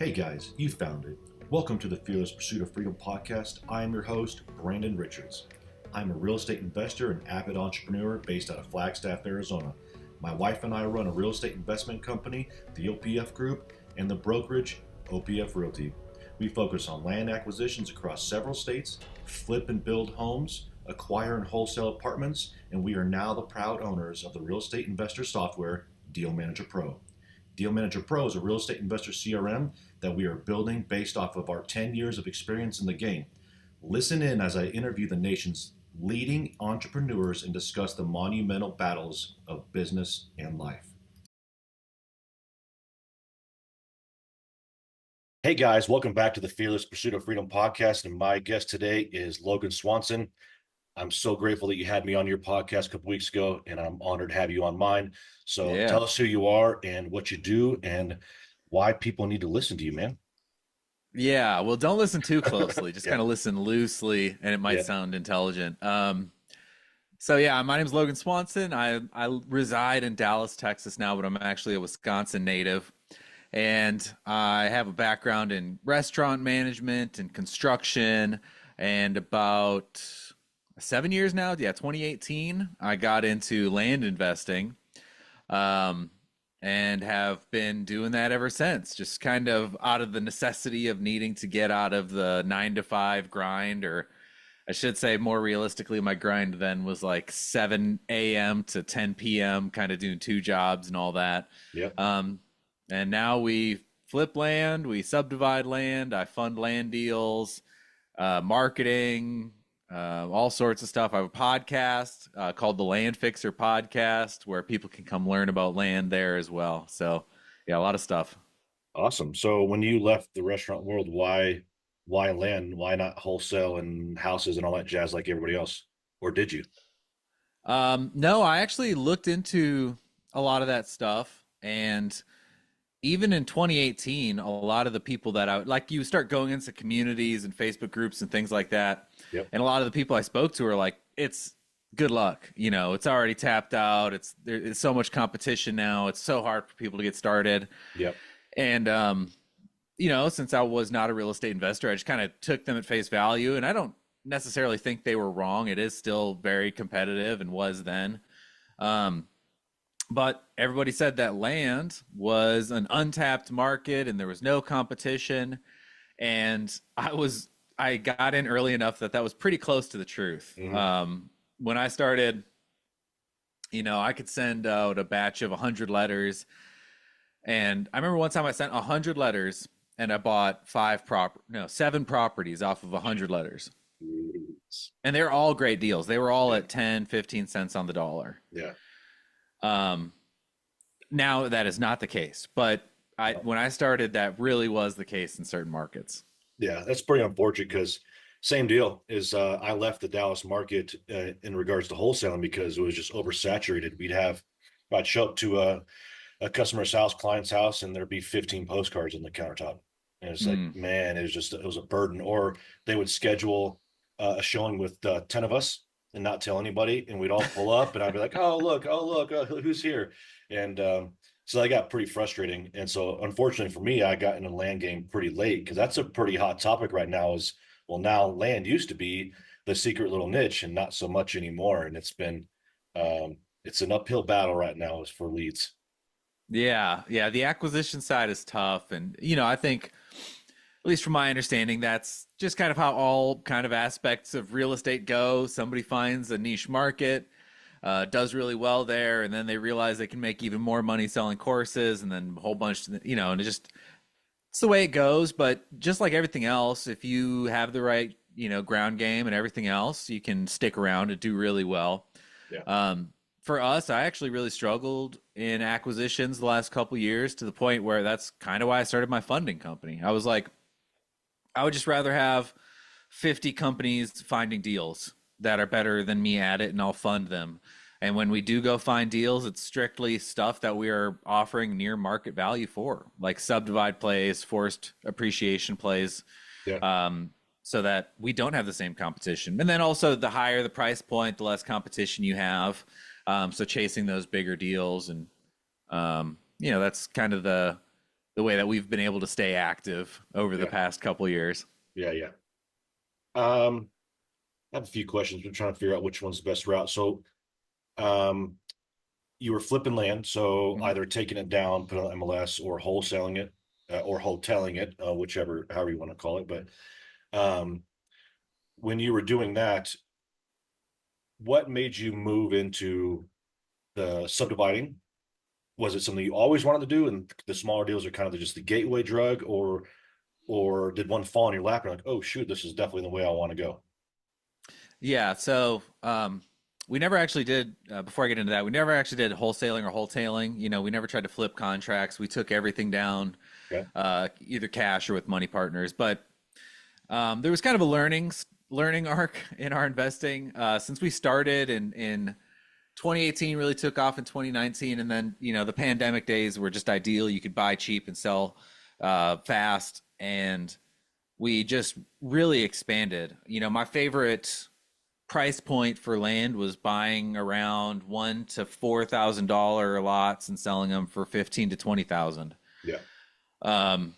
Hey guys, you found it. Welcome to the Fearless Pursuit of Freedom podcast. I am your host, Brandon Richards. I'm a real estate investor and avid entrepreneur based out of Flagstaff, Arizona. My wife and I run a real estate investment company, the OPF Group, and the brokerage, OPF Realty. We focus on land acquisitions across several states, flip and build homes, acquire and wholesale apartments, and we are now the proud owners of the real estate investor software, Deal Manager Pro. Deal Manager Pro is a real estate investor CRM that we are building based off of our 10 years of experience in the game. Listen in as I interview the nation's leading entrepreneurs and discuss the monumental battles of business and life. Hey guys, welcome back to the Fearless Pursuit of Freedom podcast. And my guest today is Logan Swanson. I'm so grateful that you had me on your podcast a couple weeks ago, and I'm honored to have you on mine. So Tell us who you are and what you do and why people need to listen to you, man. Yeah, well, don't listen too closely. Just kind of listen loosely, and it might sound intelligent. My name's Logan Swanson. I reside in Dallas, Texas now, but I'm actually a Wisconsin native. And I have a background in restaurant management and construction. And about 7 years now, 2018, I got into land investing. And have been doing that ever since, just kind of out of the necessity of needing to get out of the 9 to 5 grind, or I should say more realistically, my grind then was like 7 a.m. to 10 p.m., kind of doing 2 jobs and all that. And now we flip land, we subdivide land, I fund land deals, marketing, all sorts of stuff. I have a podcast called TheLandFixer podcast where people can come learn about land there as well. So yeah, a lot of stuff. Awesome. So when you left the restaurant world, why land? Why not wholesale and houses and all that jazz like everybody else? Or did you? No, I actually looked into a lot of that stuff, and even in 2018, a lot of the people that you start going into communities and Facebook groups and things like that. And a lot of the people I spoke to are like, it's good luck. It's already tapped out. There's so much competition now. It's so hard for people to get started. And, since I was not a real estate investor, I just kind of took them at face value, and I don't necessarily think they were wrong. It is still very competitive and was then. But everybody said that land was an untapped market and there was no competition. And I got in early enough that was pretty close to the truth. When I started, I could send out a batch of 100 letters. And I remember one time I sent 100 letters and I bought 7 properties off of 100 letters. And they're all great deals. They were all at 10, 15 cents on the dollar. Now that is not the case, but when I started, that really was the case in certain markets. Yeah, that's pretty unfortunate because same deal is I left the Dallas market in regards to wholesaling because it was just oversaturated. I'd show up to a customer's house, client's house, and there'd be 15 postcards on the countertop. And it's like, man, it was a burden. Or they would schedule a showing with 10 of us and not tell anybody, and we'd all pull up, and I'd be like, oh look, who's here? And so that got pretty frustrating. And so unfortunately for me, I got in the land game pretty late because that's a pretty hot topic right now. Now land used to be the secret little niche and not so much anymore. And it's been it's an uphill battle right now as for leads. Yeah, the acquisition side is tough, and I think, at least from my understanding, that's just kind of how all kind of aspects of real estate go. Somebody finds a niche market, does really well there, and then they realize they can make even more money selling courses, and then a whole bunch, and it's the way it goes. But just like everything else, if you have the right, ground game and everything else, you can stick around and do really well. For us, I actually really struggled in acquisitions the last couple of years, to the point where that's kind of why I started my funding company. I was like, I would just rather have 50 companies finding deals that are better than me at it, and I'll fund them. And when we do go find deals, it's strictly stuff that we are offering near market value for, like subdivide plays, forced appreciation plays, so that we don't have the same competition. And then also, the higher the price point, the less competition you have. So chasing those bigger deals, and that's kind of the the way that we've been able to stay active over the Yeah. past couple years. Yeah. Yeah. Um, I have a few questions. We're trying to figure out which one's the best route. So, um, you were flipping land, so Mhm. either taking it down, put it on MLS, or wholesaling it, or hoteling it, whichever, however you want to call it. But um, when you were doing that, what made you move into the subdividing? Was it something you always wanted to do, and the smaller deals are kind of just the gateway drug, or did one fall in your lap and you're like, oh shoot, this is definitely the way I want to go? Yeah, so we never actually did. Before I get into that, we never actually did wholesaling or wholetailing. We never tried to flip contracts. We took everything down, Okay. either cash or with money partners. But there was kind of a learning arc in our investing since we started in 2018. Really took off in 2019, and then the pandemic days were just ideal. You could buy cheap and sell fast, and we just really expanded. My favorite price point for land was buying around $1,000 to $4,000 lots and selling them for 15 to 20,000. Yeah. Um,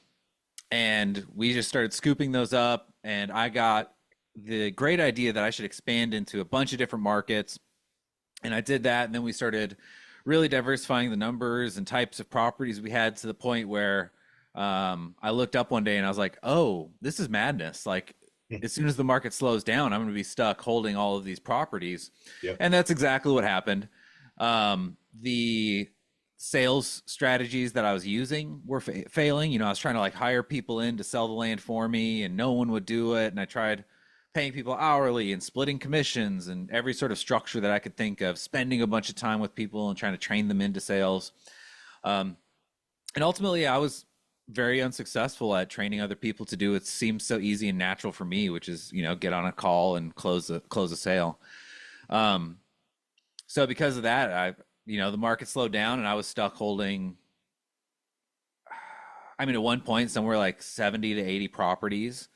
and we just started scooping those up, and I got the great idea that I should expand into a bunch of different markets, and I did that. And then we started really diversifying the numbers and types of properties we had, to the point where I looked up one day and I was like, oh, this is madness. Like, as soon as the market slows down, I'm going to be stuck holding all of these properties. Yep. And that's exactly what happened. The sales strategies that I was using were failing. I was trying to like hire people in to sell the land for me, and no one would do it. And I tried paying people hourly and splitting commissions and every sort of structure that I could think of, spending a bunch of time with people and trying to train them into sales. And ultimately, I was very unsuccessful at training other people to do it. Seems so easy and natural for me, which is get on a call and close a sale. So because of that, the market slowed down and I was stuck holding. I mean, at one point, somewhere like 70 to 80 properties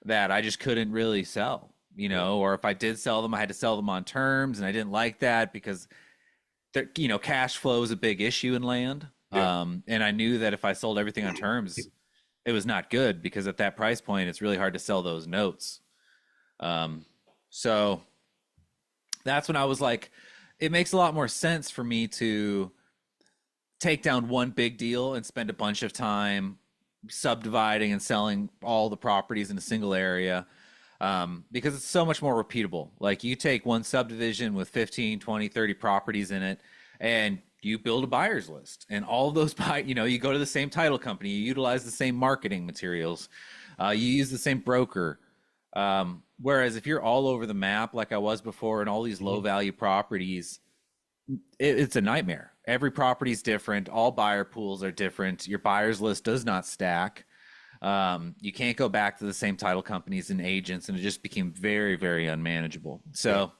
that I just couldn't really sell. Or if I did sell them, I had to sell them on terms, and I didn't like that because cash flow is a big issue in land. Yeah. And I knew that if I sold everything on terms, it was not good, because at that price point, it's really hard to sell those notes. So that's when I was like, it makes a lot more sense for me to take down one big deal and spend a bunch of time subdividing and selling all the properties in a single area, because it's so much more repeatable. Like, you take one subdivision with 15, 20, 30 properties in it, and you build a buyer's list, and all of those you go to the same title company, you utilize the same marketing materials, you use the same broker. Whereas if you're all over the map like I was before, and all these low value properties, it's a nightmare. Every property is different. All buyer pools are different. Your buyer's list does not stack. You can't go back to the same title companies and agents, and it just became very, very unmanageable. So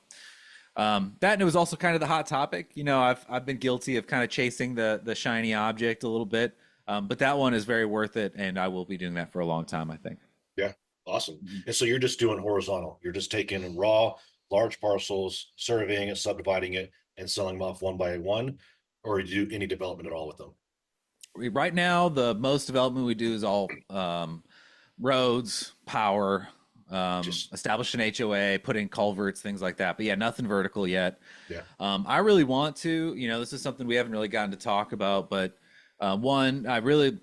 that, and it was also kind of the hot topic. I've been guilty of kind of chasing the shiny object a little bit, but that one is very worth it, and I will be doing that for a long time, I think. Yeah. Awesome. Mhm. And so you're just doing horizontal. You're just taking raw, large parcels, surveying it, subdividing it, and selling them off one by one, or do you do any development at all with them? Right now, the most development we do is all roads, power, Just establish an HOA, put in culverts, things like that. But yeah, nothing vertical yet. yeah. I really want to. This is something we haven't really gotten to talk about, but one, I really,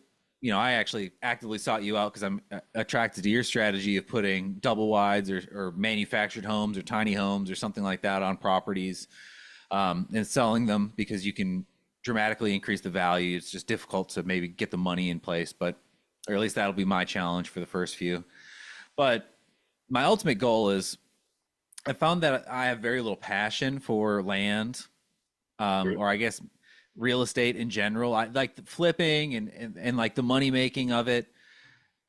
I actually actively sought you out because I'm attracted to your strategy of putting double wides or manufactured homes or tiny homes or something like that on properties, and selling them, because you can dramatically increase the value. It's just difficult to maybe get the money in place, but, or at least that'll be my challenge for the first few. But my ultimate goal is, I found that I have very little passion for land, Great. or I guess real estate in general. I like the flipping, and like the money making of it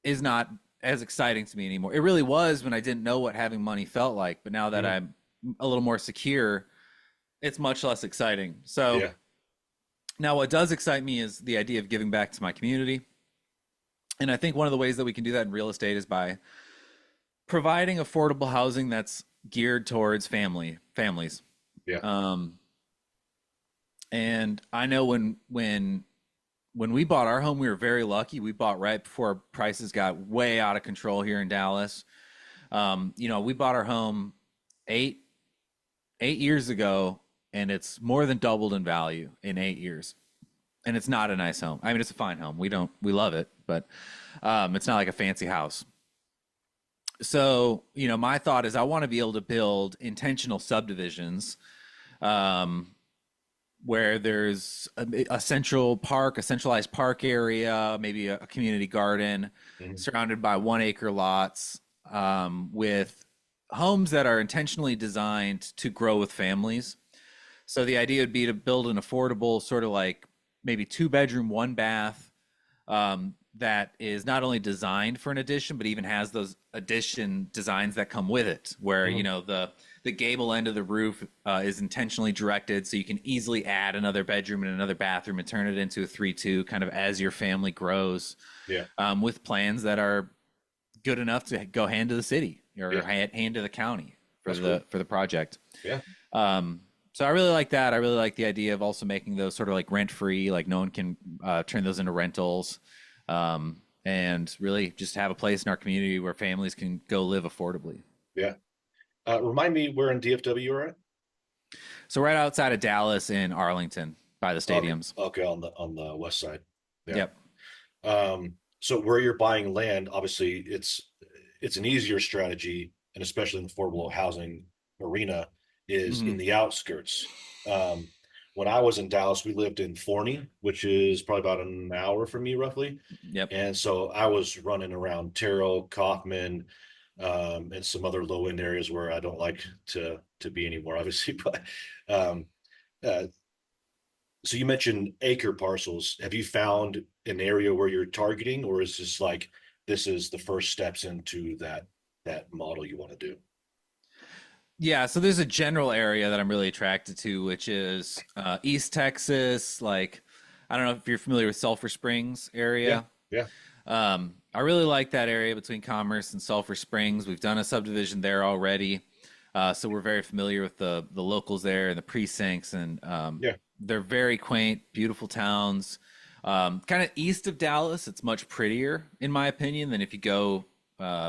is not as exciting to me anymore. It really was when I didn't know what having money felt like, but now that Mhm. I'm a little more secure, it's much less exciting. So Yeah. now what does excite me is the idea of giving back to my community. And I think one of the ways that we can do that in real estate is by providing affordable housing that's geared towards families. Yeah. Um, and I know when when we bought our home, we were very lucky. We bought right before prices got way out of control here in Dallas. We bought our home eight 8 years ago, and it's more than doubled in value in 8 years. And it's not a nice home. I mean, it's a fine home. We love it, but it's not like a fancy house. So, my thought is I want to be able to build intentional subdivisions um, where there's a central park, a centralized park area, maybe a community garden Mhm. surrounded by 1 acre lots with homes that are intentionally designed to grow with families. So the idea would be to build an affordable sort of like maybe 2 bedroom, 1 bath that is not only designed for an addition, but even has those addition designs that come with it, where Mhm. the gable end of the roof is intentionally directed so you can easily add another bedroom and another bathroom and turn it into a 3-2 kind of as your family grows, Yeah. with plans that are good enough to go hand to the city or Yeah. hand to the county for That's cool. the project. Yeah. So I really like that. I really like the idea of also making those sort of like rent free, like no one can turn those into rentals, and really just have a place in our community where families can go live affordably. Yeah. Remind me where in DFW you're at? So right outside of Dallas in Arlington by the Okay. stadiums. Okay, on the west side. Yeah. Yep. So where you're buying land, obviously it's an easier strategy, and especially in the affordable housing arena, is in Hmm. the outskirts. Um, when I was in Dallas, we lived in Forney, which is probably about an hour from me, roughly. Yep. And so I was running around Terrell, Kaufman, and some other low end areas where I don't like to be anymore, obviously. But um, uh, so you mentioned acre parcels. Have you found an area where you're targeting, or is this like this is the first steps into that model you want to do? Yeah, so there's a general area that I'm really attracted to, which is East Texas. Like, I don't know if you're familiar with Sulphur Springs Yeah, area. yeah, I really like that area between Commerce and Sulphur Springs. We've done a subdivision there already, so we're very familiar with the locals there and the precincts, and yeah. they're very quaint, beautiful towns. Kind of east of Dallas, it's much prettier in my opinion than if you go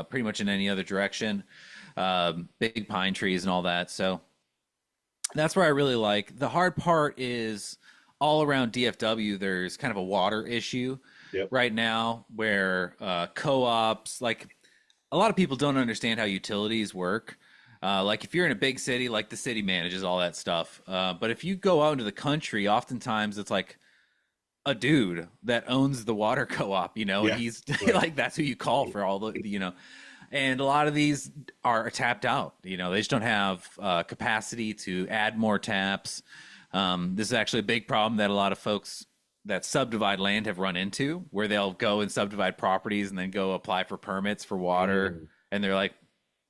pretty much in any other direction. Big pine trees and all that. So that's where I really like. The hard part is all around DFW. There's kind of a water issue Yep. right now where co-ops, like a lot of people don't understand how utilities work. Like if you're in a big city, like the city manages all that stuff. But if you go out into the country, oftentimes it's like a dude that owns the water co-op, and Yeah. he's Right. like that's who you call for all and a lot of these are tapped out. They just don't have capacity to add more taps. This is actually a big problem that a lot of folks that subdivide land have run into, where they'll go and subdivide properties and then go apply for permits for water, Mm, and they're like,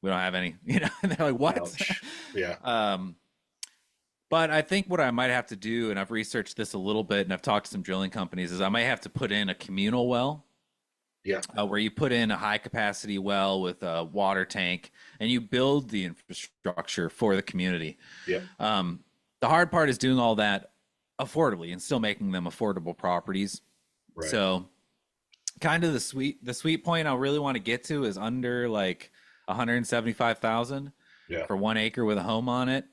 "We don't have any," and they're like, "What?" ouch. Yeah. um, but I think what I might have to do, and I've researched this a little bit, and I've talked to some drilling companies, is I might have to put in a communal well Yeah. where you put in a high capacity well with a water tank and you build the infrastructure for the community. Yeah. Um, the hard part is doing all that affordably and still making them affordable properties. Right. So, kind of the sweet point I really want to get to is under like 175,000 Yeah. for 1 acre with a home on it,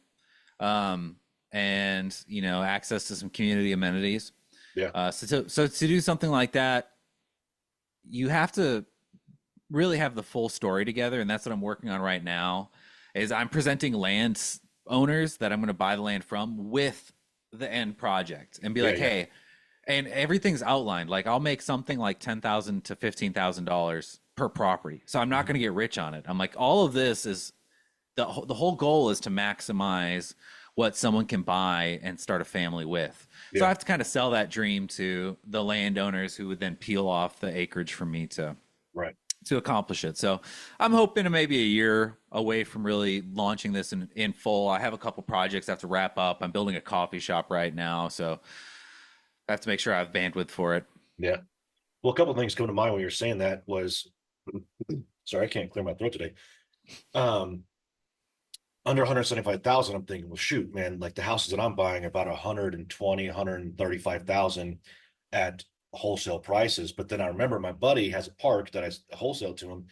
um, and access to some community amenities. Yeah. So to do something like that, you have to really have the full story together, and that's what I'm working on right now. Is I'm presenting land owners that I'm going to buy the land from with the end project and be Yeah. like, Yeah. hey, and everything's outlined. Like I'll make something like $10,000 to $15,000 per property, so I'm not Mhm. going to get rich on it. I'm like, all of this is the whole goal is to maximize what someone can buy and start a family with. So I Yeah. have to kind of sell that dream to the landowners who would then peel off the acreage for me Right. to accomplish it. So I'm hoping to maybe a year away from really launching this in full. I have a couple projects I have to wrap up. I'm building a coffee shop right now, so I have to make sure I have bandwidth for it. Yeah. Well, a couple of things come to mind when you're saying that was, sorry, I can't clear my throat today. Um, Under 175,000, I'm thinking, well, shoot, man, like the houses that I'm buying are about 120, 135,000 at wholesale prices. But then I remember my buddy has a park that I wholesale to him,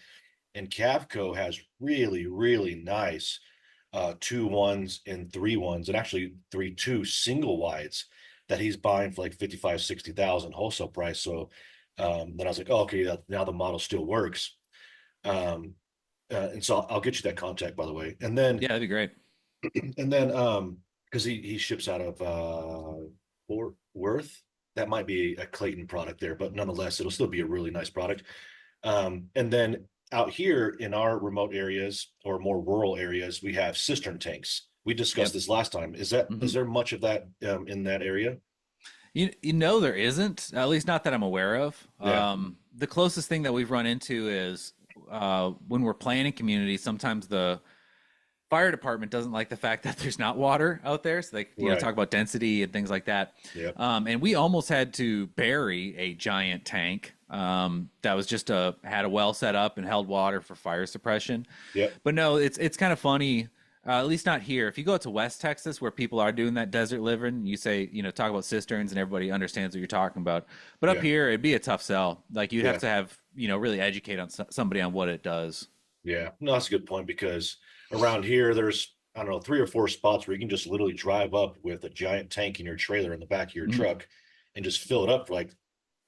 and Cavco has really, really nice 2 1s and 3 1s, and actually 3 2 single wides that he's buying for like 55, 60,000 wholesale price. So then I was like, oh, okay, now the model still works. Um, and so I'll get you that contact, by the way. Yeah, that'd be great. And then because he ships out of Fort Worth, that might be a Clayton product there, but nonetheless, it'll still be a really nice product. And then out here in our remote areas or more rural areas, we have cistern tanks. We discussed Yep. this last time. Is Hmm. there much of that in that area? You know there isn't, at least not that I'm aware of. Yeah. The closest thing that we've run into is when we're planning communities, sometimes the fire department doesn't like the fact that there's not water out there. So they, Right. talk about density and things like that. Yep. And we almost had to bury a giant tank that was just had a well set up and held water for fire suppression. Yep. But no, it's kind of funny. At least not here. If you go to West Texas, where people are doing that desert living, you say, talk about cisterns, and everybody understands what you're talking about. But up Yeah. here, it'd be a tough sell. Like you'd have Yeah. to have, really educate on somebody on what it does. Yeah. No, that's a good point because around here, there's, I don't know, 3 or 4 spots where you can just literally drive up with a giant tank in your trailer in the back of your Mhm. truck and just fill it up for like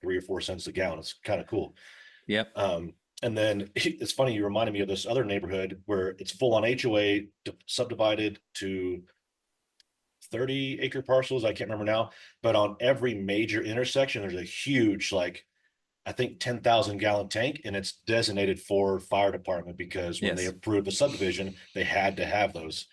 3 or 4 cents a gallon. It's kind of cool. Yep. And then it's funny, you reminded me of this other neighborhood where it's full on HOA subdivided to 30-acre parcels. I can't remember now, but on every major intersection, there's a huge, like, I think 10,000 gallon tank, and it's designated for fire department because when they Yes. approved the subdivision, they had to have those.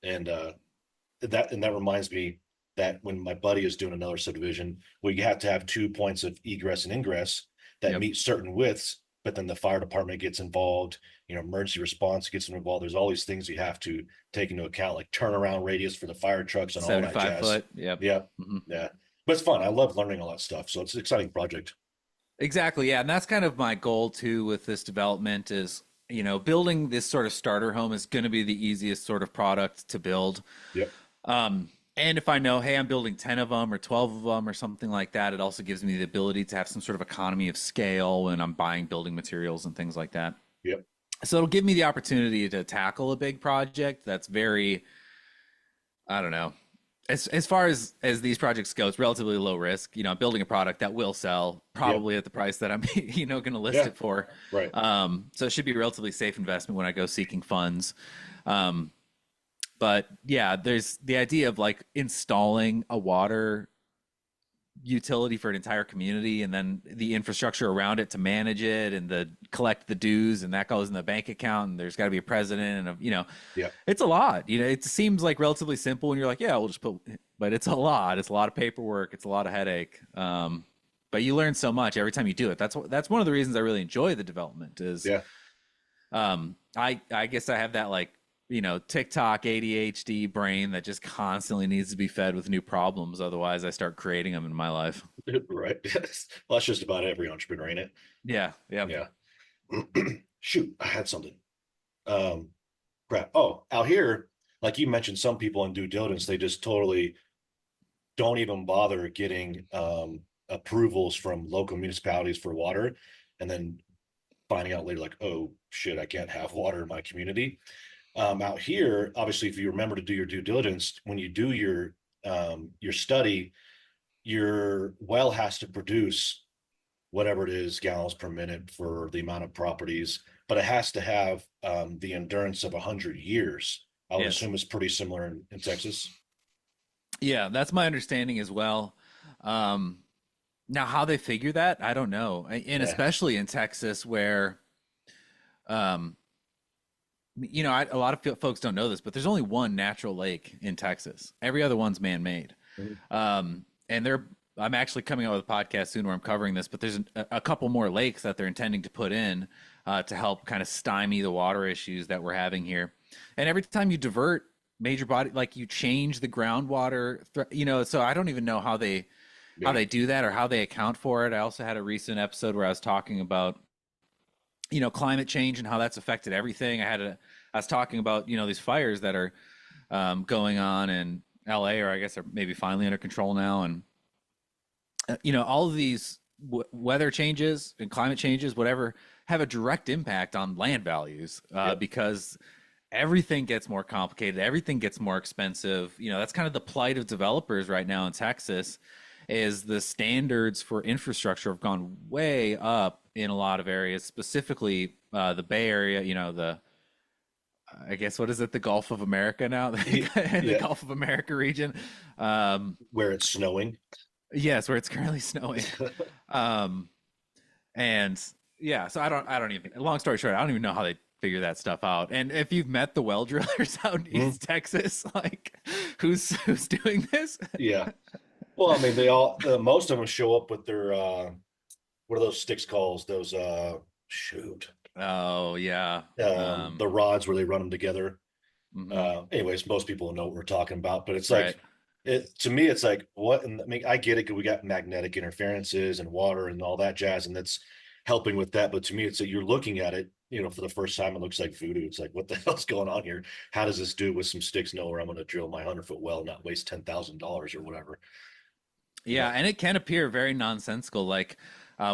And that reminds me that when my buddy is doing another subdivision, we have to have 2 points of egress and ingress that Yep. meet certain widths, but then the fire department gets involved, emergency response gets involved. There's all these things you have to take into account, like turnaround radius for the fire trucks and all that 75 jazz. foot. Yep. Yeah. Hmm. Yeah. But it's fun. I love learning all that stuff. So it's an exciting project. Exactly. Yeah. And that's kind of my goal too with this development is, building this sort of starter home is going to be the easiest sort of product to build. Yep. And if I know, hey, I'm building 10 of them or 12 of them or something like that, it also gives me the ability to have some sort of economy of scale when I'm buying building materials and things like that. Yep. So it'll give me the opportunity to tackle a big project that's very, I don't know, as far as these projects go, it's relatively low risk. I'm building a product that will sell Yep. probably at the price that I'm, going to list Yeah. it for. Right. So it should be a relatively safe investment when I go seeking funds. Um, but yeah, there's the idea of like installing a water utility for an entire community and then the infrastructure around it to manage it and the collect the dues, and that goes in the bank account, and there's got to be a president, and Yeah. it's a lot. It seems like relatively simple and you're like, yeah, we'll just put, but it's a lot. It's a lot of paperwork. It's a lot of headache. But you learn so much every time you do it. That's one of the reasons I really enjoy the development is Yeah. I guess I have that like, TikTok ADHD brain that just constantly needs to be fed with new problems. Otherwise, I start creating them in my life. Right. Well, that's just about every entrepreneur, ain't it? Yeah, yeah, Yeah. Shoot, I had something. Um, Crap. Oh, out here, like you mentioned, some people in due diligence, they just totally don't even bother getting approvals from local municipalities for water, and then finding out later, like, oh shit, I can't have water in my community. Out here, obviously, if you remember to do your due diligence, when you do your study, your well has to produce whatever it is gallons per minute for the amount of properties, but it has to have the endurance of 100 years. I would yes, assume it's pretty similar in Texas. yeah. That's my understanding as well. Um, Now, how they figure that, I don't know, and Yeah. especially in Texas, where um, a lot of folks don't know this, but there's only one natural lake in Texas. Every other one's man-made. Mhm. And I'm actually coming out with a podcast soon where I'm covering this, but there's a couple more lakes that they're intending to put in to help kind of stymie the water issues that we're having here. And every time you divert major body, like you change the groundwater, so I don't even know how Yeah. they do that or how they account for it. I also had a recent episode where I was talking about climate change and how that's affected everything. I was talking about these fires that are going on in LA, or I guess are maybe finally under control now, and all of these weather changes and climate changes, whatever, have a direct impact on land values Yep. because everything gets more complicated, everything gets more expensive. That's kind of the plight of developers right now in Texas. Is the standards for infrastructure have gone way up in a lot of areas, specifically the Bay Area. The I guess what is it, the Gulf of America now, the Yeah. Gulf of America region. Um, Where it's snowing. yes, where it's currently snowing. Um, and yeah, so I don't even. Long story short, I don't even know how they figure that stuff out. And if you've met the well drillers out in Mhm. East Texas, like who's doing this? Yeah. Well, I mean, they all most of them show up with their what are those sticks called? Those shoot Oh yeah. the rods where they run them together. Mhm. Anyways, most people know what we're talking about, but it's Right. like it to me, it's like what? And I mean, I get it because we got magnetic interferences and water and all that jazz, and that's helping with that. But to me, it's like you're looking at it, for the first time, it looks like voodoo. It's like, what the hell's going on here? How does this do with some sticks know where I'm going to drill my 100-foot well, not waste $10,000 or whatever? Yeah, But and it can appear very nonsensical. Like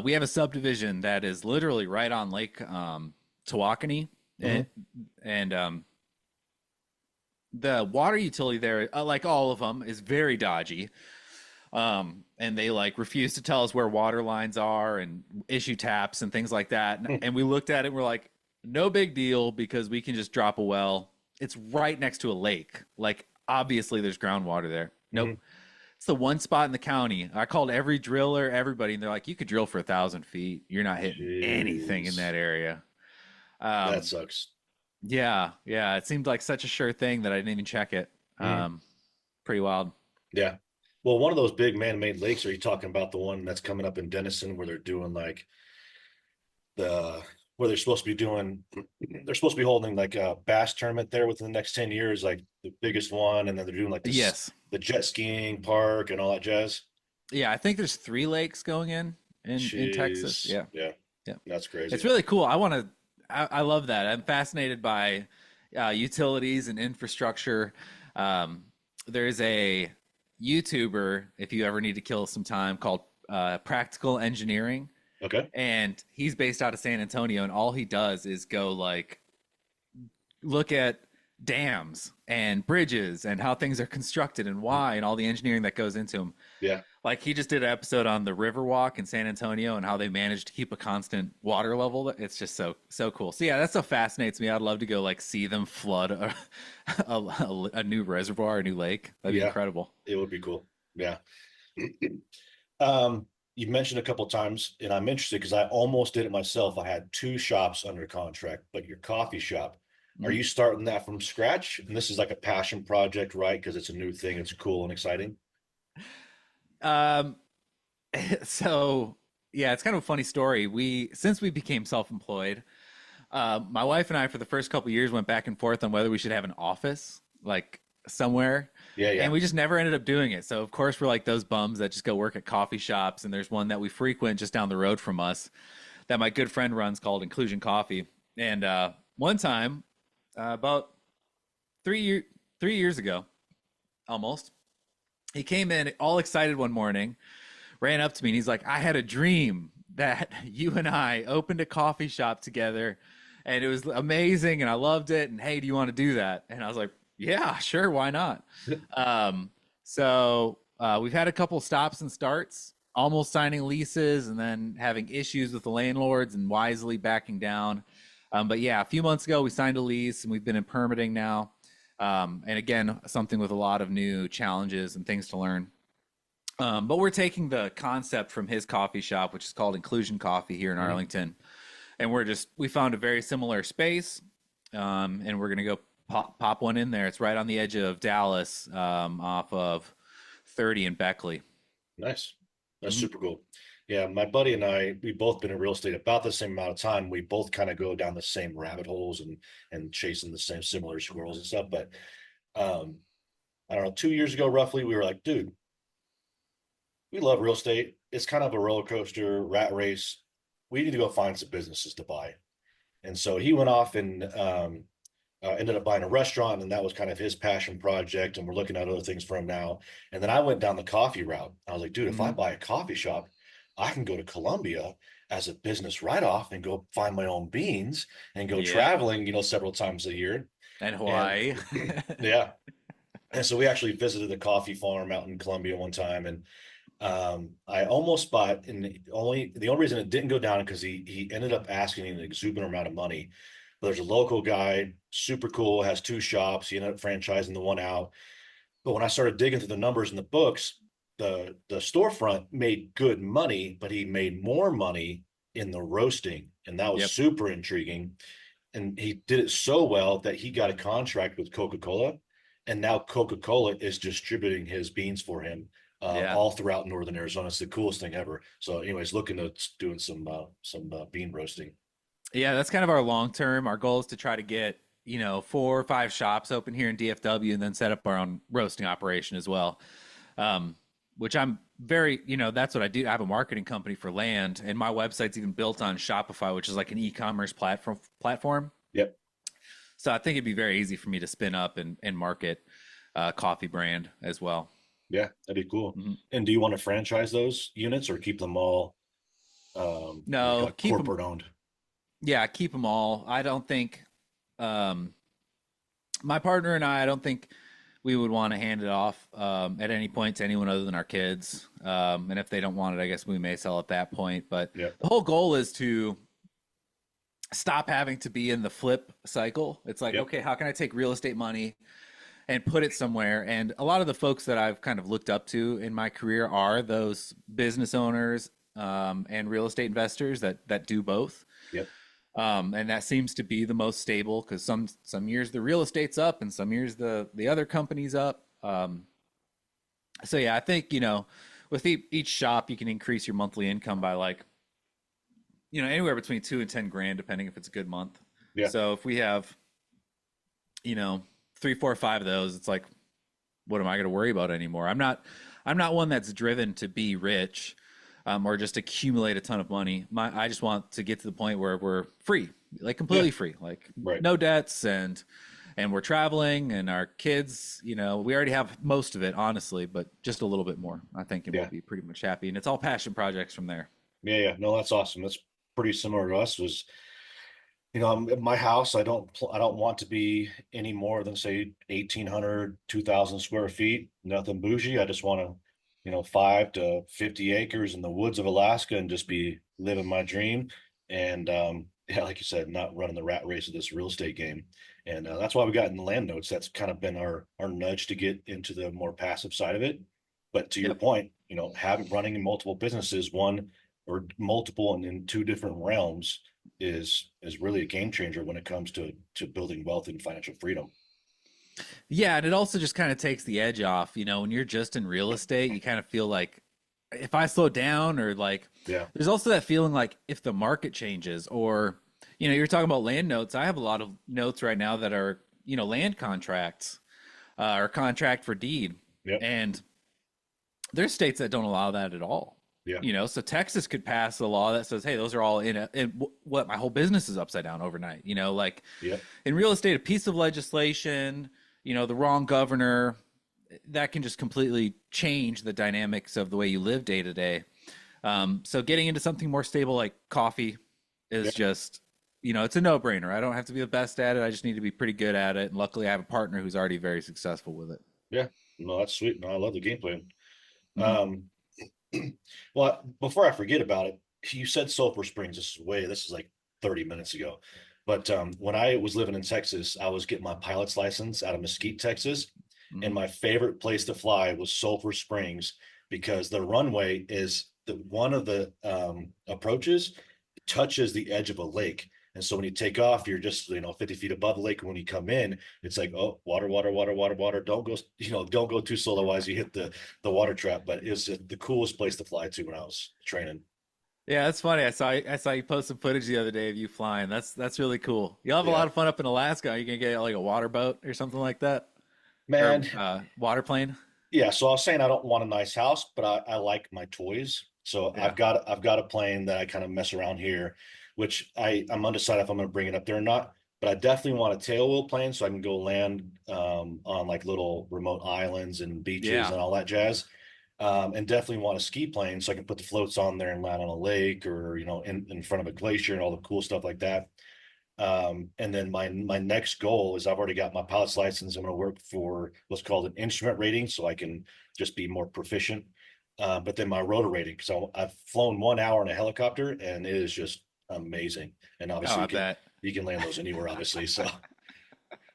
we have a subdivision that is literally right on Lake Tawakoni, and, mhm. and the water utility there, like all of them, is very dodgy. And they like refuse to tell us where water lines are and issue taps and things like that. And we looked at it and we're like, no big deal because we can just drop a well. It's right next to a lake. Like obviously there's groundwater there. Nope. Mhm. It's the one spot in the county. I called every driller, everybody, and they're like, you could drill for 1,000 feet. You're not hitting anything in Jeez, that area. that Um, sucks. yeah, yeah. It seemed like such a sure thing that I didn't even check it. Mhm. Pretty wild. Yeah. Well, one of those big man-made lakes, are you talking about the one that's coming up in Denison where they're doing like the where they're supposed to be holding like a bass tournament there within the next 10 years, like the biggest one, and then they're doing like this Yes. the jet skiing park and all that jazz. Yeah, I think there's 3 lakes going in Texas. Jeez. Yeah, Yeah, yeah, that's it's crazy. really cool. I want to. I love that. I'm fascinated by utilities and infrastructure. Um, there's a YouTuber, if you ever need to kill some time, called Practical Engineering, Okay. and he's based out of San Antonio, and all he does is go like look at dams and bridges and how things are constructed and why and all the engineering that goes into them. Yeah. Like he just did an episode on the Riverwalk in San Antonio and how they managed to keep a constant water level. It's just so cool. So yeah, that stuff fascinates me. I'd love to go like see them flood a new reservoir, a new lake. That'd be Yeah, incredible. it would be cool. Yeah. Um, you've mentioned a couple times, and I'm interested because I almost did it myself. I had two shops under contract, but your coffee shop, are Mhm. you starting that from scratch? And this is like a passion project, right? Because it's a new thing, it's cool and exciting. Um, so yeah, it's kind of a funny story. Since we became self-employed, my wife and I, for the first couple of years, went back and forth on whether we should have an office, like somewhere, Yeah, and yeah. we just never ended up doing it. So of course, we're like those bums that just go work at coffee shops. And there's one that we frequent just down the road from us that my good friend runs called Inclusion Coffee. And one time, about 3 years ago, almost, he came in all excited one morning, ran up to me, and he's like, "I had a dream that you and I opened a coffee shop together, and it was amazing, and I loved it. And hey, do you want to do that?" And I was like, "Yeah, sure, why not?" So we've had a couple stops and starts, almost signing leases, and then having issues with the landlords and wisely backing down. But yeah, a few months ago we signed a lease, and we've been in permitting now. And again, something with a lot of new challenges and things to learn. But we're taking the concept from his coffee shop, which is called Inclusion Coffee here in Mhm. Arlington, and we found a very similar space, and we're gonna go pop one in there. It's right on the edge of Dallas, off of 30 and Beckley. Nice. That's Hmm. super cool. Yeah, my buddy and I, we both been in real estate about the same amount of time. We both kind of go down the same rabbit holes and chasing the same similar squirrels and stuff. But um, I don't know, 2 years ago roughly, we were like, dude, we love real estate. It's kind of a roller coaster, rat race. We need to go find some businesses to buy. And so he went off and ended up buying a restaurant, and that was kind of his passion project. And we're looking at other things for him now. And then I went down the coffee route. I was like, dude, if I Hmm. buy a coffee shop, I can go to Colombia as a business write-off and go find my own beans and go Yeah. traveling, several times a year. And And Hawaii. yeah. And so we actually visited a coffee farm out in Colombia one time, and I almost bought, and the only reason it didn't go down because he ended up asking an exuberant amount of money. But there's a local guy, super cool, has two shops. He ended up franchising the one out. But when I started digging through the numbers in the books, the storefront made good money, but he made more money in the roasting, and that was Yep. super intriguing. And he did it so well that he got a contract with Coca-Cola, and now Coca-Cola is distributing his beans for him Yeah. all throughout northern Arizona. It's the coolest thing ever. So, anyways, looking at doing some bean roasting. Yeah, that's kind of our long term. Our goal is to try to get, 4 or 5 shops open here in DFW and then set up our own roasting operation as well. Um, which I'm very, that's what I do. I have a marketing company for land, and my website's even built on Shopify, which is like an e-commerce platform. Yep. So I think it'd be very easy for me to spin up and market coffee brand as well. Yeah, that'd be cool. Mhm. And do you want to franchise those units or keep them all like No, a keep them. corporate owned? Yeah, keep them all. I don't think um, my partner and I don't think we would want to hand it off at any point to anyone other than our kids. And if they don't want it, I guess we may sell at that point. But Yep. the whole goal is to stop having to be in the flip cycle. It's like, Yep. okay, how can I take real estate money and put it somewhere? And a lot of the folks that I've kind of looked up to in my career are those business owners and real estate investors that do both. Yep. And that seems to be the most stable because some years the real estate's up and some years the other company's up. So yeah, I think with each shop you can increase your monthly income by like anywhere between 2 and 10 grand depending if it's a good month. Yeah. So if we have 3, 4, 5 of those, it's like, what am I going to worry about anymore? I'm not one that's driven to be rich or just accumulate a ton of money. I just want to get to the point where we're free, like completely Yeah. free, like Right. no debts and we're traveling and our kids, we already have most of it, honestly, but just a little bit more, I think, and we'll Yeah. be pretty much happy. And it's all passion projects from there. Yeah. Yeah. No, that's awesome. That's pretty similar to us. I'm at my house. I don't want to be any more than say 1,800, 2,000 square feet. Nothing bougie. I just want to, 5 to 50 acres in the woods of Alaska and just be living my dream. And yeah, like you said, not running the rat race of this real estate game. And that's why we got in the land notes. That's kind of been our nudge to get into the more passive side of it. But to your Yep. point, having running in multiple businesses, one or multiple and in two different realms is really a game changer when it comes to building wealth and financial freedom. Yeah, and it also just kind of takes the edge off. When you're just in real estate, you kind of feel like if I slow down or like Yeah. there's also that feeling like if the market changes or you're talking about land notes. I have a lot of notes right now that are, land contracts or contract for deed. Yep. And there's states that don't allow that at all. Yeah. So Texas could pass a law that says, hey, those are all in what my whole business is upside down overnight. Like Yep. in real estate, a piece of legislation, the wrong governor, that can just completely change the dynamics of the way you live day to day. So getting into something more stable like coffee is Yep. just, it's a no brainer. I don't have to be the best at it. I just need to be pretty good at it. And luckily, I have a partner who's already very successful with it. Yeah. No, that's sweet. No, I love the game plan. Mhm. Um, well, before I forget about it, you said Sulphur Springs. This is like 30 minutes ago. But when I was living in Texas, I was getting my pilot's license out of Mesquite, Texas. And Mhm. my favorite place to fly was Sulphur Springs because the runway is one of the approaches touches the edge of a lake. And so when you take off, you're just, 50 feet above the lake. And when you come in, it's like, oh, water, water, water, water, water. Don't go too slow, otherwise you hit the water trap. But it's the coolest place to fly to when I was training. Yeah, that's funny. I saw you post some footage the other day of you flying. That's really cool. You'll have a Yeah, lot of fun up in Alaska. Are you gonna get like a water boat or something like that, or man. water plane? Yeah. So I was saying I don't want a nice house, but I like my toys. So I've Yeah, got a plane that I kind of mess around here, which I'm undecided if I'm going to bring it up there or not. But I definitely want a tailwheel plane so I can go land on like little remote islands and beaches yeah. and all that jazz. and definitely want a ski plane so I can put the floats on there and land on a lake or, in front of a glacier and all the cool stuff like that. And then my next goal is I've already got my pilot's license. I'm going to work for what's called an instrument rating so I can just be more proficient. But then my rotor rating, because I've flown 1 hour in a helicopter and it is just amazing. And Oh, obviously I bet. you can land those anywhere, obviously. So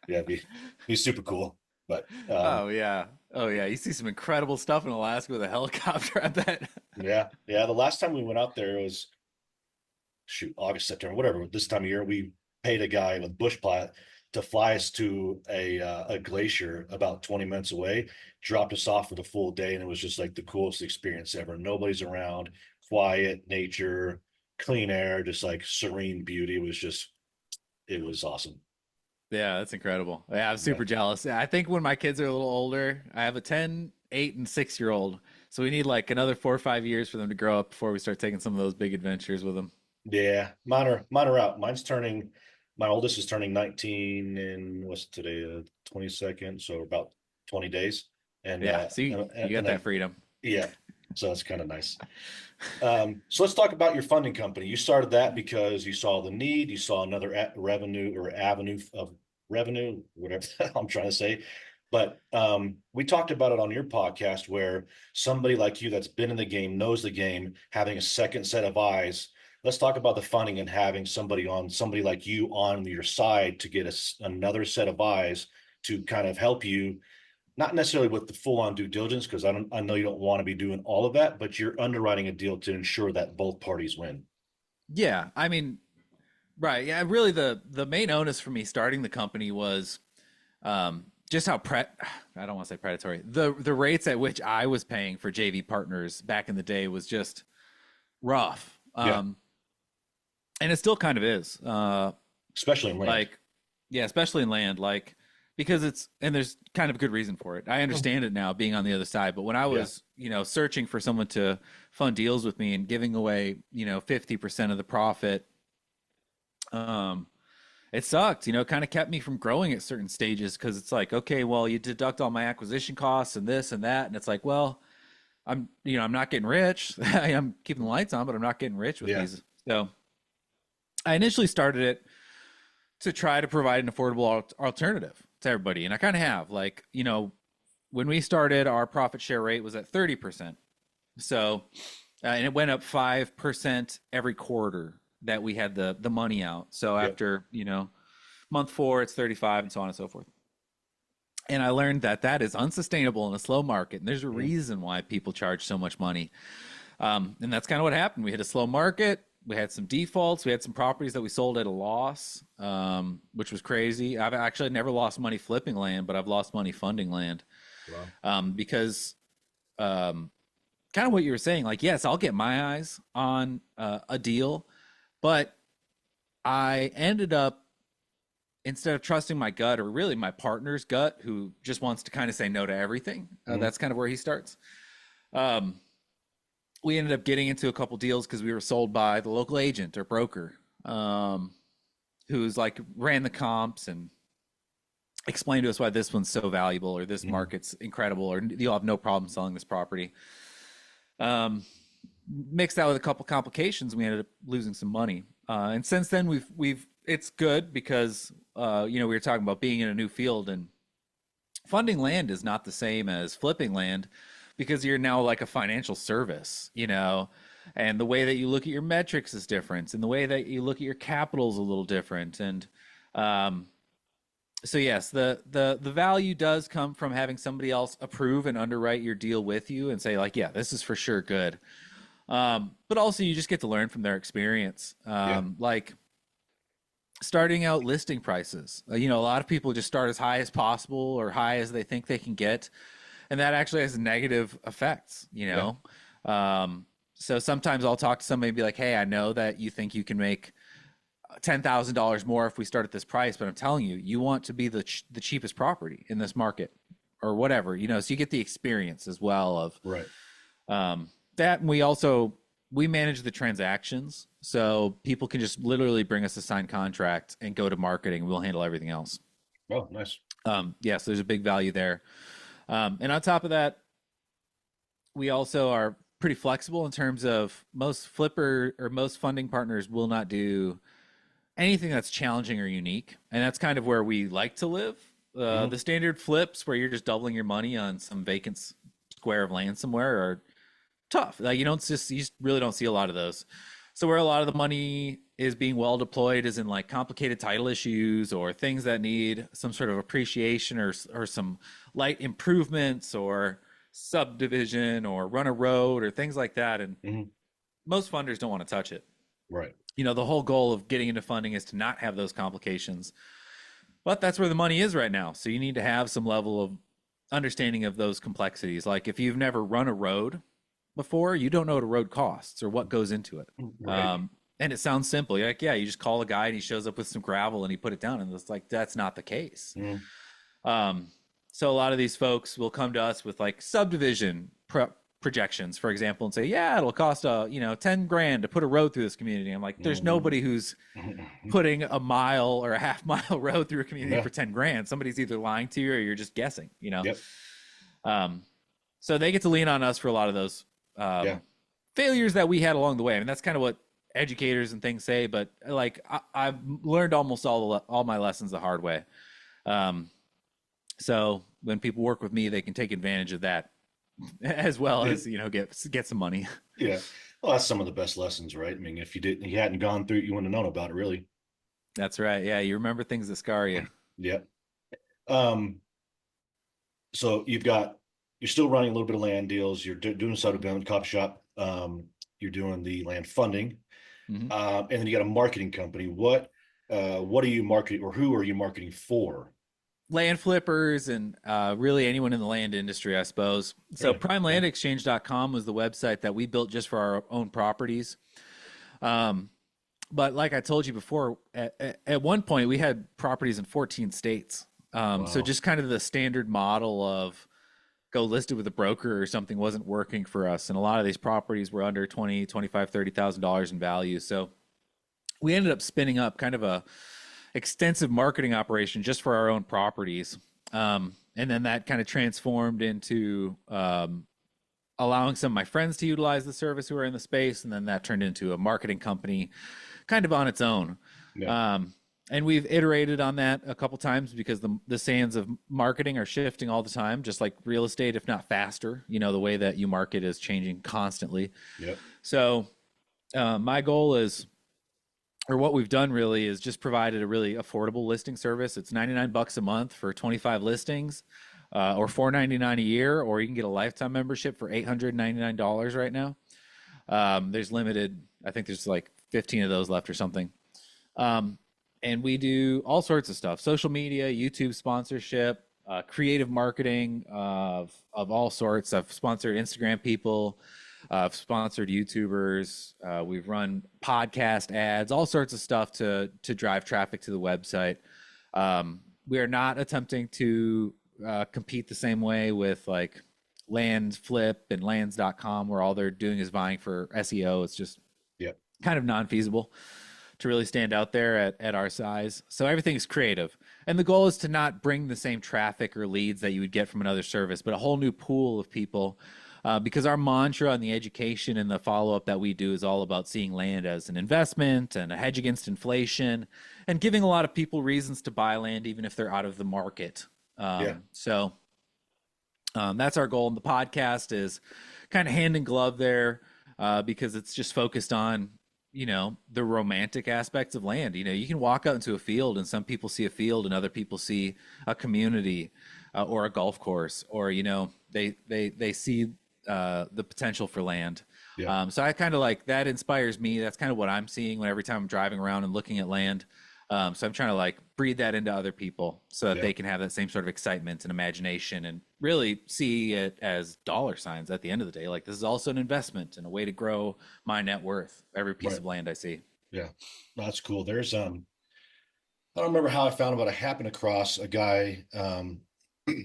yeah, be super cool. But Oh yeah. Oh yeah. You see some incredible stuff in Alaska with a helicopter, I bet. yeah. The last time we went out there was shoot, August, September, whatever. This time of year, we paid a guy with bush plat to fly us to a glacier about 20 minutes away, dropped us off for the full day, and it was just like the coolest experience ever. Nobody's around, quiet, nature, clean air, just like serene beauty. It was awesome. Yeah, that's incredible. Yeah, I'm Yeah. super jealous. Yeah, I think when my kids are a little older, I have a 10, 8, and 6-year old. So we need like another 4 or 5 years for them to grow up before we start taking some of those big adventures with them. Yeah, mine are out. My oldest is turning 19 in what's today, 22nd, so about 20 days. And Yeah, so you got that freedom. yeah, so that's kind of nice. So let's talk about your funding company. You started that because you saw the need, you saw another revenue or avenue of revenue, whatever I'm trying to say. But we talked about it on your podcast where somebody like you that's been in the game, knows the game, having a second set of eyes. Let's talk about the funding and having somebody like you on your side to get another set of eyes to kind of help you, not necessarily with the full on due diligence, because I know you don't want to be doing all of that, but you're underwriting a deal to ensure that both parties win. Yeah, I mean, right. Yeah, really the main onus for me starting the company was just how I don't want to say predatory. The rates at which I was paying for JV partners back in the day was just rough. Yeah, And it still kind of is. especially in land. Like, yeah, especially in land, like because and there's kind of a good reason for it. I understand it now, being on the other side. But when I Yeah, was, searching for someone to fund deals with me and giving away, 50% of the profit, um, it sucked. It kind of kept me from growing at certain stages because it's like, okay, well, you deduct all my acquisition costs and this and that, and it's like, well, I'm not getting rich. I'm keeping the lights on, but I'm not getting rich with yeah, these. So I initially started it to try to provide an affordable alternative to everybody. And I kind of have, like, when we started, our profit share rate was at 30%. So, and it went up 5% every quarter that we had the money out. So yeah, after, month 4, it's 35 and so on and so forth. And I learned that that is unsustainable in a slow market. And there's a mm, reason why people charge so much money. And that's kind of what happened. We hit a slow market. We had some defaults. We had some properties that we sold at a loss, which was crazy. I've actually never lost money flipping land, but I've lost money funding land wow, because kind of what you were saying. Like, yes, I'll get my eyes on a deal, but I ended up, instead of trusting my gut, or really my partner's gut, who just wants to kind of say no to everything, mm, that's kind of where he starts. Um, we ended up getting into a couple deals because we were sold by the local agent or broker, who's like ran the comps and explained to us why this one's so valuable, or this mm, market's incredible, or you'll have no problem selling this property. Um, Mixed that with a couple complications, we ended up losing some money. And since then, we've it's good because we were talking about being in a new field, and funding land is not the same as flipping land because you're now like a financial service, and the way that you look at your metrics is different, and the way that you look at your capital is a little different. And um, so yes, the value does come from having somebody else approve and underwrite your deal with you and say like, yeah, this is for sure good. But also you just get to learn from their experience. yeah, Like starting out listing prices. A lot of people just start as high as possible or high as they think they can get, and that actually has negative effects. yeah, So sometimes I'll talk to somebody and be like, "Hey, I know that you think you can make $10,000 more if we start at this price, but I'm telling you, you want to be the cheapest property in this market, or whatever." So you get the experience as well of right. that. And we manage the transactions, so people can just literally bring us a signed contract and go to marketing. We'll handle everything else. Oh, nice. Yes, there's a big value there. And on top of that, we also are pretty flexible in terms of most flipper or most funding partners will not do anything that's challenging or unique. And that's kind of where we like to live. The Hmm. standard flips where you're just doubling your money on some vacant square of land somewhere are tough. Like you just really don't see a lot of those. So where a lot of the money is being well deployed is in like complicated title issues or things that need some sort of appreciation or some light improvements or subdivision or run a road or things like that. And Hmm. most funders don't want to touch it. Right. The whole goal of getting into funding is to not have those complications. But that's where the money is right now. So you need to have some level of understanding of those complexities. Like if you've never run a road before, you don't know what a road costs or what goes into it. Right. And it sounds simple. You're like, yeah, you just call a guy and he shows up with some gravel and he put it down. And it's like, that's not the case. Hmm. Um, so a lot of these folks will come to us with like subdivision projections, for example, and say, yeah, it'll cost 10 grand to put a road through this community. I'm like, there's nobody who's putting a mile or a half mile road through a community Yeah. for 10 grand. Somebody's either lying to you or you're just guessing. Yep. So they get to lean on us for a lot of those Yeah. failures that we had along the way. I mean, that's kind of what educators and things say, but like I've learned almost all my lessons the hard way. Um, so when people work with me, they can take advantage of that as well as get some money. Yeah. Well, that's some of the best lessons, right? I mean, if you hadn't gone through it, you wouldn't have known about it, really. That's right. Yeah, you remember things that scar you. Yeah. Um, so you're still running a little bit of land deals. You're doing subdivision, cop shop. You're doing the land funding, Mm-hmm. and then you got a marketing company. What are you marketing, or who are you marketing for? Land flippers and really anyone in the land industry, I suppose. So Really? Yeah. primelandexchange.com was the website that we built just for our own properties. But like I told you before, at one point we had properties in 14 states. So Wow. just kind of the standard model of go listed with a broker or something wasn't working for us. And a lot of these properties were under 20, 25, $30,000 in value. So we ended up spinning up kind of a extensive marketing operation just for our own properties. And then that kind of transformed into allowing some of my friends to utilize the service who are in the space. And then that turned into a marketing company kind of on its own. Yeah. And we've iterated on that a couple times because the sands of marketing are shifting all the time, just like real estate, if not faster. The way that you market is changing constantly. Yep. So my goal is, or what we've done really is just provided a really affordable listing service. It's $99 a month for 25 listings, or $499 a year, or you can get a lifetime membership for $899 right now. There's limited, I think there's like 15 of those left or something. And we do all sorts of stuff: social media, YouTube sponsorship, creative marketing of all sorts. I've sponsored Instagram people. I've sponsored YouTubers. We've run podcast ads, all sorts of stuff to drive traffic to the website. We are not attempting to compete the same way with like Land Flip and lands.com, where all they're doing is vying for SEO. It's just Yep. kind of non-feasible to really stand out there at our size. So everything is creative. And the goal is to not bring the same traffic or leads that you would get from another service, but a whole new pool of people. Because our mantra on the education and the follow-up that we do is all about seeing land as an investment and a hedge against inflation and giving a lot of people reasons to buy land even if they're out of the market. Yeah. So that's our goal. And the podcast is kind of hand in glove there, because it's just focused on the romantic aspects of land. You can walk out into a field and some people see a field and other people see a community, or a golf course, or they see the potential for land. Yeah. So I kind of like that inspires me. That's kind of what I'm seeing when every time I'm driving around and looking at land. So I'm trying to like breed that into other people so that Yeah. they can have that same sort of excitement and imagination and really see it as dollar signs at the end of the day. Like this is also an investment and a way to grow my net worth, every piece Right. of land I see. Yeah. That's cool. There's I don't remember how I found it, but I happened across a guy.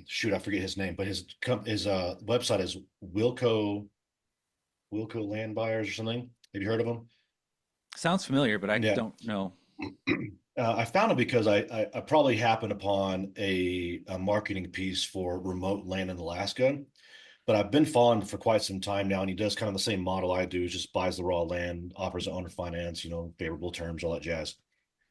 Shoot, I forget his name, but his website is Wilco Land Buyers or something. Have you heard of him? Sounds familiar, but I Yeah. don't know. I found it because I probably happened upon a marketing piece for remote land in Alaska, but I've been following for quite some time now, and he does kind of the same model I do, just buys the raw land, offers owner finance, favorable terms, all that jazz.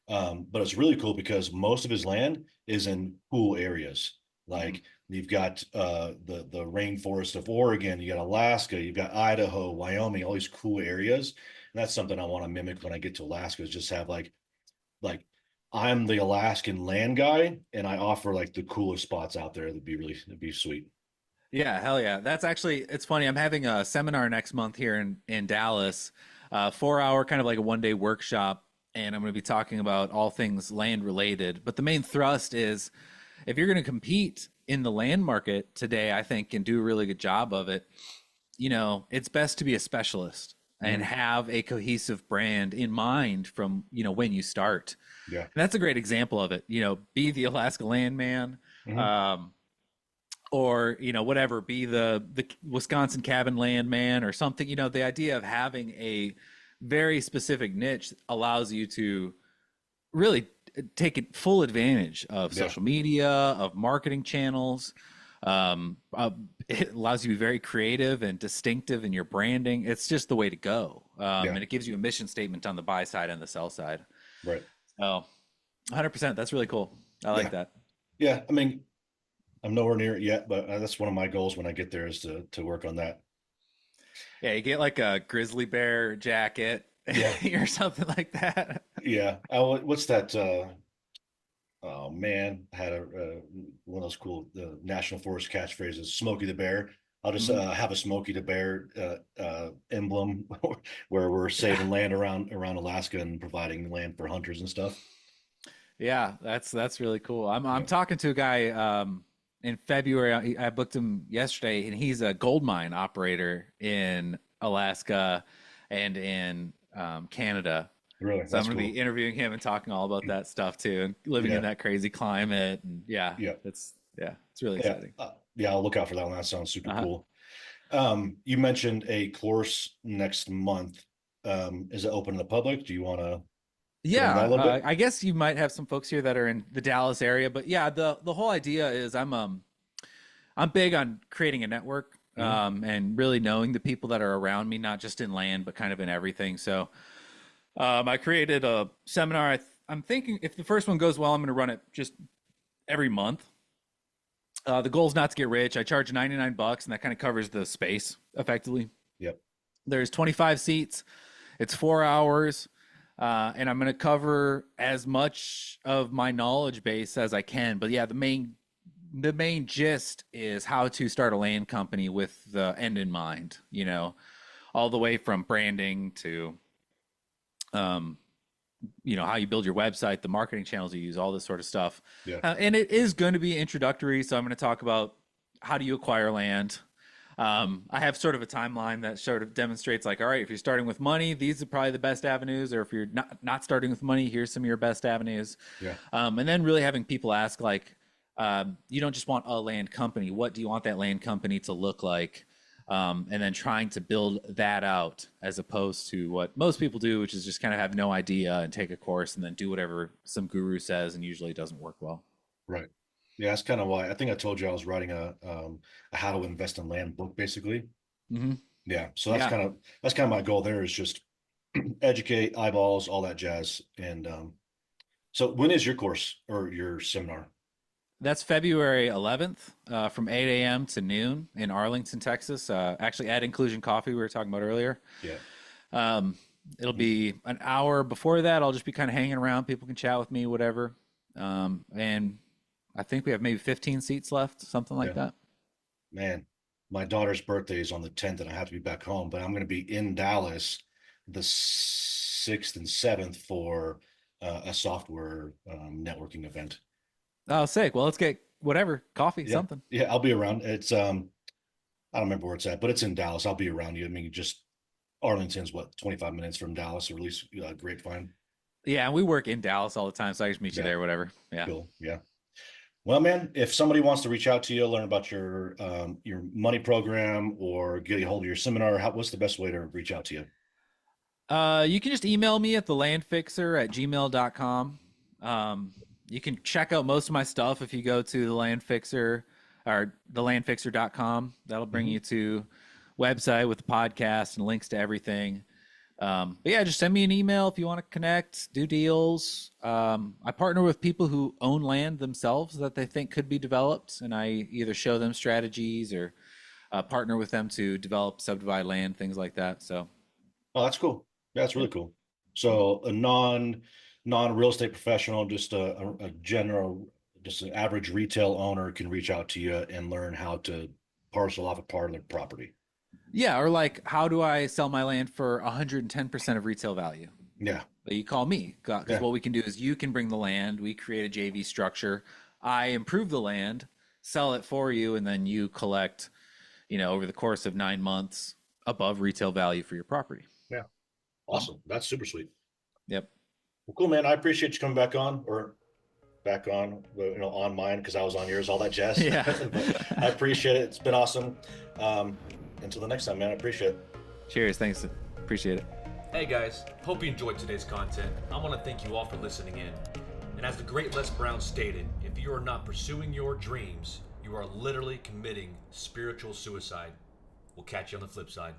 But it's really cool because most of his land is in cool areas. Mhm. Like you've got the rainforest of Oregon, you got Alaska, you've got Idaho, Wyoming, all these cool areas. And that's something I want to mimic when I get to Alaska, is just have like I'm the Alaskan land guy and I offer like the coolest spots out there. That'd be sweet. Yeah, hell yeah. That's actually, it's funny. I'm having a seminar next month here in Dallas, 4 hour kind of like a 1 day workshop. And I'm going to be talking about all things land related. But the main thrust is if you're going to compete in the land market today, I think, and do a really good job of it, it's best to be a specialist and Mhm. have a cohesive brand in mind from, when you start. Yeah. And that's a great example of it. Be the Alaska Landman. Mhm. Um, or whatever, be the Wisconsin cabin landman or something. The idea of having a very specific niche allows you to really take full advantage of Yeah. social media, of marketing channels. It allows you to be very creative and distinctive in your branding. It's just the way to go, Yeah. and it gives you a mission statement on the buy side and the sell side. Right. Oh, 100%. That's really cool. I like Yeah. that. Yeah. I mean, I'm nowhere near it yet, but that's one of my goals when I get there is to work on that. Yeah, you get like a grizzly bear jacket Yeah. or something like that. Yeah. What's that? Oh man, I had one of those cool national forest catchphrases, Smokey the Bear. I'll just Mhm. have a Smokey the Bear emblem where we're Yeah, saving land around Alaska and providing land for hunters and stuff. yeah, that's really cool. I'm Yeah. talking to a guy in February. I booked him yesterday, and he's a gold mine operator in Alaska and in Canada. Really, So I'm that's going to cool. be interviewing him and talking all about that stuff too, and living in Yeah. that crazy climate. And yeah, Yeah. it's really Yeah. exciting. Yeah. I'll look out for that one. That sounds super Uh-huh. cool. You mentioned a course next month. Is it open to the public? Do you want to go into that a Yeah, little bit? I guess you might have some folks here that are in the Dallas area, but yeah, the whole idea is I'm big on creating a network Mhm. and really knowing the people that are around me, not just in land, but kind of in everything. So I created a seminar. I'm thinking if the first one goes well, I'm going to run it just every month. The goal is not to get rich. I charge 99 bucks, and that kind of covers the space effectively. Yep. There's 25 seats. It's 4 hours. And I'm going to cover as much of my knowledge base as I can. But yeah, the main gist is how to start a land company with the end in mind. All the way from branding to um, how you build your website, the marketing channels you use, all this sort of stuff. Yeah. And it is going to be introductory, so I'm going to talk about how do you acquire land. I have sort of a timeline that sort of demonstrates like, all right, if you're starting with money, these are probably the best avenues, or if you're not starting with money, here's some of your best avenues. Yeah. And then really having people ask like, you don't just want a land company. What do you want that land company to look like? And then trying to build that out as opposed to what most people do, which is just kind of have no idea and take a course and then do whatever some guru says, and usually it doesn't work well. Right. Yeah, that's kind of why I think I told you I was writing a how to invest in land book basically. Hmm. Yeah. So Yeah, that's kind of my goal there is just educate, eyeballs, all that jazz. And so when is your course or your seminar? that's February 11th from 8 a.m. to noon in Arlington, Texas. Actually, at Inclusion Coffee, we were talking about earlier. Yeah. Um, it'll be an hour before that. I'll just be kind of hanging around. People can chat with me, whatever. And I think we have maybe 15 seats left, something like Yeah. that. Man, my daughter's birthday is on the 10th and I have to be back home, but I'm going to be in Dallas the 6th and 7th for a software networking event. Oh, sick. Well, let's get whatever coffee, Yeah. something. Yeah, I'll be around. It's I don't remember where it's at, but it's in Dallas. I'll be around you. I mean, just Arlington's what, 25 minutes from Dallas, or at least Grapevine. Yeah, and we work in Dallas all the time, so I just meet you Yeah, there, whatever. Yeah. cool. Yeah. Well, man, if somebody wants to reach out to you, learn about your money program, or get a hold of your seminar, what's the best way to reach out to you? You can just email me at thelandfixer@gmail.com. You can check out most of my stuff if you go to the Land Fixer or TheLandFixer.com. That'll bring you to website with the podcast and links to everything. But yeah, just send me an email if you want to connect, do deals. I partner with people who own land themselves that they think could be developed, and I either show them strategies or partner with them to develop, subdivide land, things like that. So, Oh, that's cool. That's really cool. So a non real estate professional, just a general, just an average retail owner can reach out to you and learn how to parcel off a part of their property. yeah, or like, how do I sell my land for 110% of retail value? Yeah. But you call me, because Yeah. what we can do is you can bring the land, we create a JV structure, I improve the land, sell it for you, and then you collect, over the course of 9 months above retail value for your property. Yeah. Awesome. That's super sweet. Yep. Well, cool, man. I appreciate you coming back on on mine because I was on yours, all that jazz. Yeah. But I appreciate it. It's been awesome. Until the next time, man, I appreciate it. Cheers. Thanks. Appreciate it. Hey guys, hope you enjoyed today's content. I want to thank you all for listening in. And as the great Les Brown stated, if you are not pursuing your dreams, you are literally committing spiritual suicide. We'll catch you on the flip side.